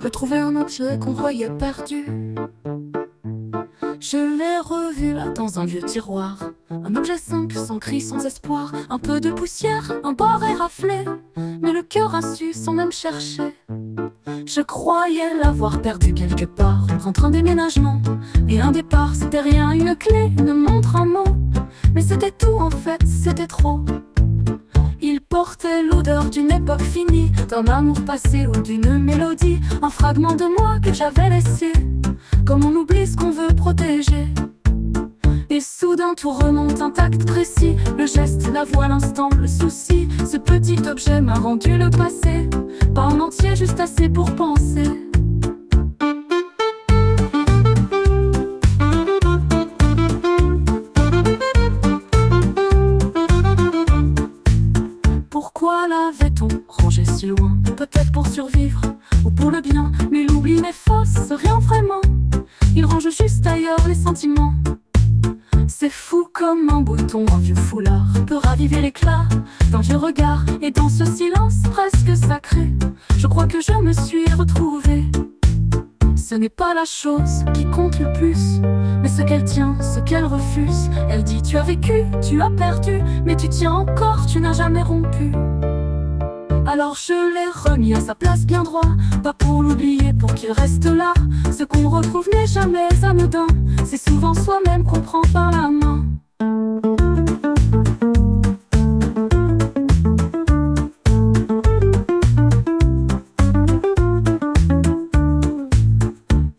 Retrouver un objet qu'on croyait perdu. Je l'ai revu là dans un vieux tiroir. Un objet simple, sans cri, sans espoir. Un peu de poussière, un bord éraflé. Mais le cœur a su sans même chercher. Je croyais l'avoir perdu quelque part entre un déménagement et un départ. C'était rien, une clé, une montre, un mot. Mais c'était tout en fait, c'était trop. Il portait l'odeur d'une époque finie, d'un amour passé ou d'une mélodie. Un fragment de moi que j'avais laissé. Comme on oublie ce qu'on veut protéger. Et soudain tout remonte intact, précis. Le geste, la voix, l'instant, le souci. Ce petit objet m'a rendu le passé. Pas en entier, juste assez pour penser. Pourquoi l'avait-on rangé si loin? Peut-être pour survivre, ou pour le bien. Mais l'oubli n'efface rien vraiment. Il range juste ailleurs les sentiments. C'est fou comme un bouton, un vieux foulard peut raviver l'éclat d'un vieux regard. Et dans ce silence presque sacré, je crois que je me suis retrouvée. Ce n'est pas la chose qui compte le plus, mais ce qu'elle tient, ce qu'elle refuse. Elle dit tu as vécu, tu as perdu, mais tu tiens encore, tu n'as jamais rompu. Alors je l'ai remis à sa place bien droit, pas pour l'oublier, pour qu'il reste là. Ce qu'on retrouve n'est jamais anodin, c'est souvent soi-même qu'on prend par la main.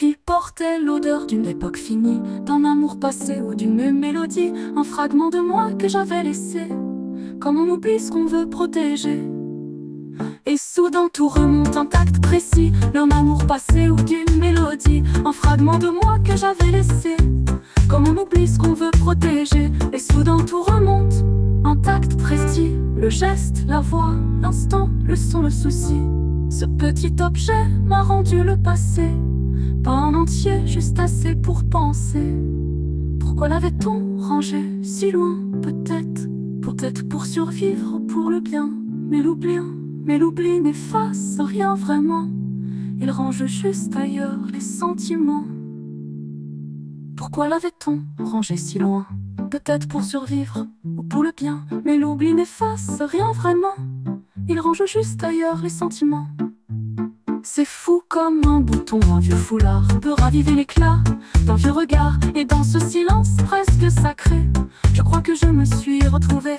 Il portait l'odeur d'une époque finie, d'un amour passé ou d'une mélodie. Un fragment de moi que j'avais laissé, comme on oublie ce qu'on veut protéger. Et soudain tout remonte intact, précis. D'un amour passé ou d'une mélodie. Un fragment de moi que j'avais laissé, comme on oublie ce qu'on veut protéger. Et soudain tout remonte intact, précis. Le geste, la voix, l'instant, le son, le souci. Ce petit objet m'a rendu le passé. Pas en entier, juste assez pour penser. Pourquoi l'avait-on rangé si loin? Peut-être pour survivre, pour le bien. Mais l'oubli n'efface rien vraiment. Il range juste ailleurs les sentiments. Pourquoi l'avait-on rangé si loin? Peut-être pour survivre ou pour le bien. Mais l'oubli n'efface rien vraiment. Il range juste ailleurs les sentiments. C'est fou comme un bouton, un vieux foulard peut raviver l'éclat d'un vieux regard. Et dans ce silence presque sacré, je crois que je me suis retrouvée.